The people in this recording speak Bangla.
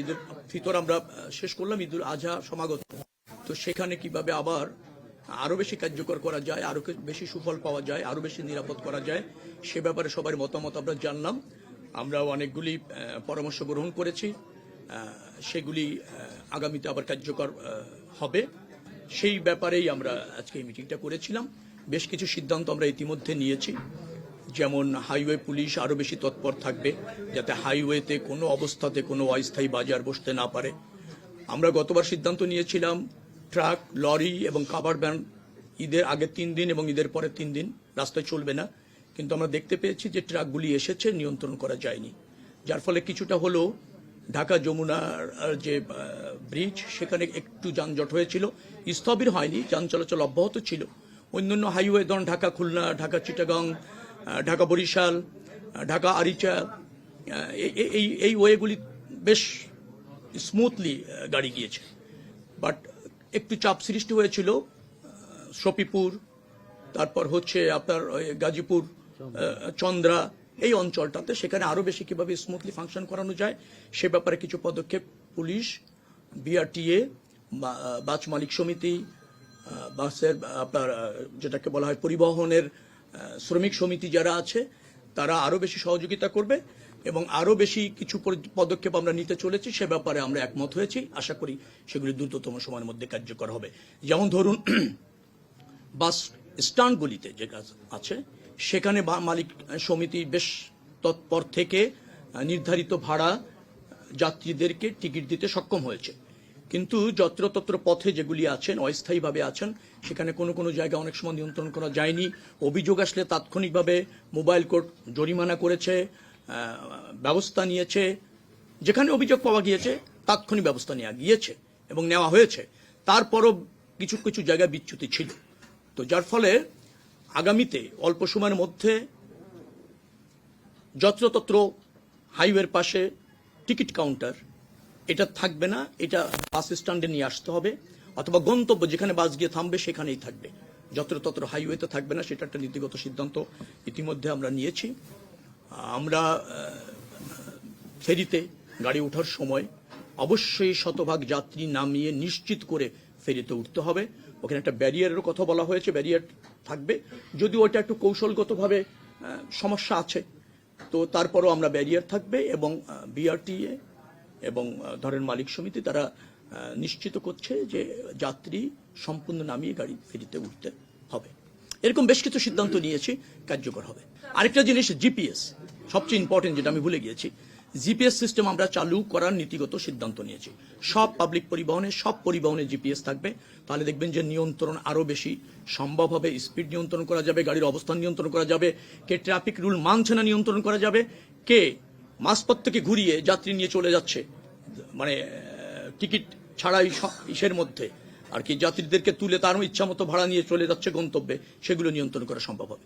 ঈদের ফিতর আমরা শেষ করলাম, ঈদুল আজহা সমাগত, তো সেখানে কিভাবে আবার আরো বেশি কার্যকর করা যায়, আরো বেশি সুফল পাওয়া যায়, আরো বেশি নিরাপদ করা যায়, সে ব্যাপারে সবার মতামত আমরা জানলাম। আমরা অনেকগুলি পরামর্শ গ্রহণ করেছি, সেগুলি আগামীতে আবার কার্যকর হবে, সেই ব্যাপারেই আমরা আজকে এই মিটিংটা করেছিলাম। বেশ কিছু সিদ্ধান্ত আমরা ইতিমধ্যে নিয়েছি, যেমন হাইওয়ে পুলিশ আরো বেশি তৎপর থাকবে, যাতে হাইওয়েতে কোনো অবস্থাতে কোনো অস্থায়ী বাজার বসতে না পারে। আমরা গতবার সিদ্ধান্ত নিয়েছিলাম ট্রাক, লরি এবং কাভার্ড ভ্যান ঈদের আগে 3 দিন এবং ঈদের পরে 3 দিন রাস্তায় চলবে না, কিন্তু আমরা দেখতে পেয়েছি যে ট্রাকগুলি এসেছে, নিয়ন্ত্রণ করা যায়নি, যার ফলে কিছুটা হলেও ঢাকা যমুনার যে ব্রিজ সেখানে একটু যানজট হয়েছিল, স্থবির হয়নি, যান চলাচল অব্যাহত ছিল। অন্যান্য হাইওয়ে ধরুন ঢাকা খুলনা, ঢাকা চিটাগাং, ঢাকা বরিশাল, ঢাকা আরিচা, এই ওয়েগুলি বেশ স্মুথলি গাড়ি গিয়েছে। বাট একটু চাপ সৃষ্টি হয়েছিল শফিপুর, তারপর হচ্ছে আপনার গাজীপুর, চন্দ্রা, এই অঞ্চলটাতে, সেখানে আরো বেশি কিভাবে স্মুথলি ফাংশন করানো যায় সে ব্যাপারে কিছু পদক্ষেপ পুলিশ, বিআরটিএ, বাস মালিক সমিতি, বাসের আপনার যেটাকে বলা হয় পরিবহনের শ্রমিক সমিতি যারা আছে, তারা আরো বেশি সহযোগিতা করবে এবং আরো বেশি কিছু পদক্ষেপ আমরা নিতে চলেছি, সে ব্যাপারে আমরা একমত হয়েছি। আশা করি সেগুলি দ্রুততম সময়ের মধ্যে কার্যকর হবে। যেমন ধরুন বাস স্ট্যান্ডগুলিতে যে কাজ আছে, সেখানে মালিক সমিতি বেশ তৎপর থেকে নির্ধারিত ভাড়া যাত্রীদেরকে টিকিট দিতে সক্ষম হয়েছে, কিন্তু যত্রতত্র পথে যেগুলি আছেন, অস্থায়ীভাবে আছেন, সেখানে কোনো কোনো জায়গায় অনেক সময় নিয়ন্ত্রণ করা যায়নি। অভিযোগ আসলে তাৎক্ষণিকভাবে মোবাইল কোর্ট জরিমানা করেছে, ব্যবস্থা নিয়েছে, যেখানে অভিযোগ পাওয়া গিয়েছে তাৎক্ষণিক ব্যবস্থা নেওয়া গিয়েছে এবং নেওয়া হয়েছে। তারপরও কিছু কিছু জায়গায় বিচ্যুতি ছিল, তো যার ফলে আগামীতে অল্প সময়ের মধ্যে যত্রতত্র হাইওয়ের পাশে টিকিট কাউন্টার এটা থাকবে না, এটা বাস স্ট্যান্ডে নিয়ে আসতে হবে, অথবা গন্তব্য যেখানে বাস গিয়ে থামবে সেখানেই থাকবে, যত্রতত্র হাইওয়েতে থাকবে না। সেটা একটা নীতিগত সিদ্ধান্ত ইতিমধ্যে আমরা নিয়েছি। আমরা ফেরিতে গাড়ি ওঠার সময় অবশ্যই শতভাগ যাত্রী নামিয়ে নিশ্চিত করে ফেরিতে উঠতে হবে। ওখানে একটা ব্যারিয়ারের কথা বলা হয়েছে, ব্যারিয়ার থাকবে, যদিও ওটা একটু কৌশলগতভাবে সমস্যা আছে, তো তারপরও আমরা ব্যারিয়ার থাকবে এবং বিআরটিএ এবং ধরেন মালিক সমিতি তারা নিশ্চিত করছে যে যাত্রী সম্পূর্ণ নামিয়ে গাড়ি ফেরিতে উঠতে হবে। এরকম বেশ কিছু সিদ্ধান্ত নিয়েছি, কার্যকর হবে। আরেকটা জিনিস জিপিএস, সবচেয়ে ইম্পর্টেন্ট, যেটা আমি ভুলে গিয়েছি, জিপিএস সিস্টেম আমরা চালু করার নীতিগত সিদ্ধান্ত নিয়েছি। সব পাবলিক পরিবহনে, সব পরিবহনে জিপিএস থাকবে, তাহলে দেখবেন যে নিয়ন্ত্রণ আরো বেশি সম্ভব হবে। স্পিড নিয়ন্ত্রণ করা যাবে, গাড়ির অবস্থান নিয়ন্ত্রণ করা যাবে, কে ট্রাফিক রুল মানছে না নিয়ন্ত্রণ করা যাবে, কে মাঝপথ থেকে ঘুরিয়ে যাত্রী নিয়ে চলে যাচ্ছে, মানে টিকিট ছাড়াই ইসের মধ্যে আর কি যাত্রীদেরকে তুলে তার ইচ্ছা মতো ভাড়া নিয়ে চলে যাচ্ছে গন্তব্যে, সেগুলো নিয়ন্ত্রণ করা সম্ভব হবে।